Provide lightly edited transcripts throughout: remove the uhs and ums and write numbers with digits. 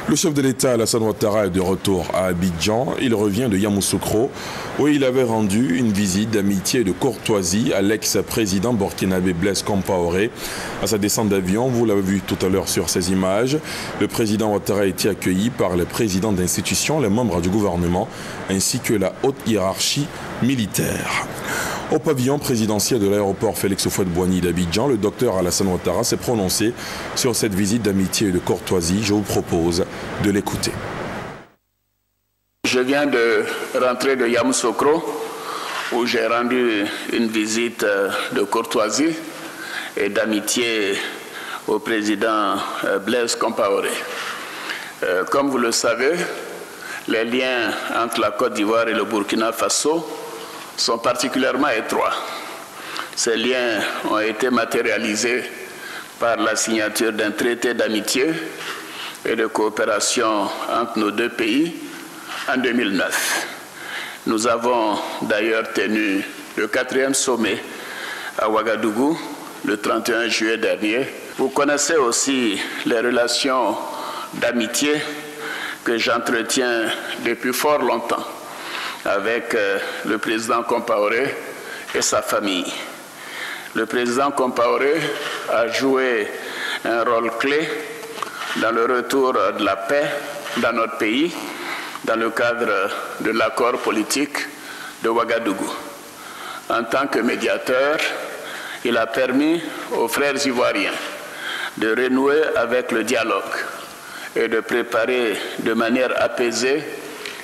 Le chef de l'État, Alassane Ouattara, est de retour à Abidjan. Il revient de Yamoussoukro, où il avait rendu une visite d'amitié et de courtoisie à l'ex-président burkinabé Blaise Compaoré. À sa descente d'avion, vous l'avez vu tout à l'heure sur ces images, le président Ouattara a été accueilli par les présidents d'institutions, les membres du gouvernement, ainsi que la haute hiérarchie militaire. Au pavillon présidentiel de l'aéroport Félix Houphouët-Boigny d'Abidjan, le docteur Alassane Ouattara s'est prononcé sur cette visite d'amitié et de courtoisie. Je vous propose de l'écouter. Je viens de rentrer de Yamoussoukro où j'ai rendu une visite de courtoisie et d'amitié au président Blaise Compaoré. Comme vous le savez, les liens entre la Côte d'Ivoire et le Burkina Faso sont particulièrement étroits. Ces liens ont été matérialisés par la signature d'un traité d'amitié et de coopération entre nos deux pays en 2009. Nous avons d'ailleurs tenu le 4e sommet à Ouagadougou le 31 juillet dernier. Vous connaissez aussi les relations d'amitié que j'entretiens depuis fort longtemps avec le président Compaoré et sa famille. Le président Compaoré a joué un rôle clé dans le retour de la paix dans notre pays, dans le cadre de l'accord politique de Ouagadougou. En tant que médiateur, il a permis aux frères ivoiriens de renouer avec le dialogue et de préparer de manière apaisée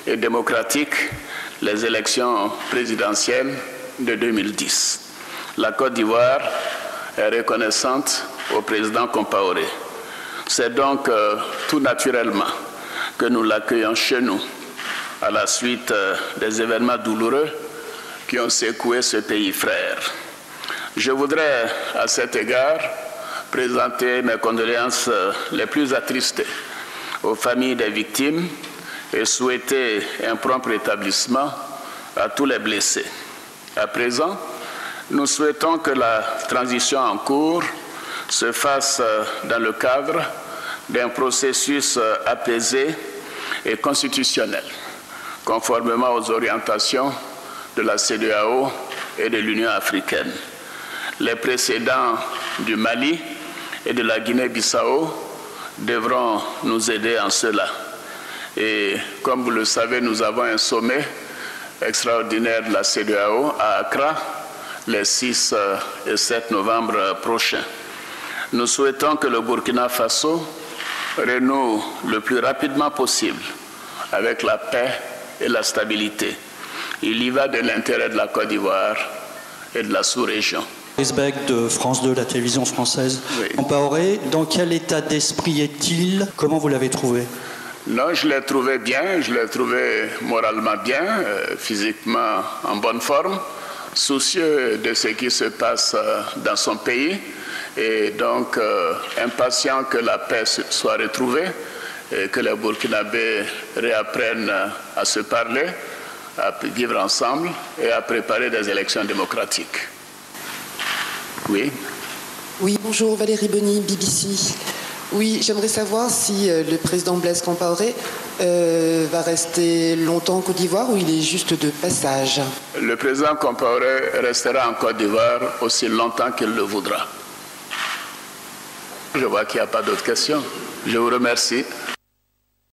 et démocratique les élections présidentielles de 2010. La Côte d'Ivoire est reconnaissante au président Compaoré. C'est donc tout naturellement que nous l'accueillons chez nous à la suite des événements douloureux qui ont secoué ce pays frère. Je voudrais à cet égard présenter mes condoléances les plus attristées aux familles des victimes et souhaiter un prompt rétablissement à tous les blessés. À présent, nous souhaitons que la transition en cours se fasse dans le cadre d'un processus apaisé et constitutionnel, conformément aux orientations de la CEDEAO et de l'Union africaine. Les précédents du Mali et de la Guinée-Bissau devront nous aider en cela. Et comme vous le savez, nous avons un sommet extraordinaire de la CEDEAO à Accra les 6 et 7 novembre prochains. Nous souhaitons que le Burkina Faso renoue le plus rapidement possible avec la paix et la stabilité. Il y va de l'intérêt de la Côte d'Ivoire et de la sous-région. Risbeck de France 2, la télévision française. Oui. Compaoré, dans quel état d'esprit est-il? Comment vous l'avez trouvé? Non, je l'ai trouvé bien, je l'ai trouvé moralement bien, physiquement en bonne forme, soucieux de ce qui se passe dans son pays et donc impatient que la paix soit retrouvée et que les Burkinabés réapprennent à se parler, à vivre ensemble et à préparer des élections démocratiques. Oui. Oui, bonjour, Valérie Boni, BBC. Oui, j'aimerais savoir si le président Blaise Compaoré va rester longtemps en Côte d'Ivoire ou il est juste de passage. Le président Compaoré restera en Côte d'Ivoire aussi longtemps qu'il le voudra. Je vois qu'il n'y a pas d'autres questions. Je vous remercie.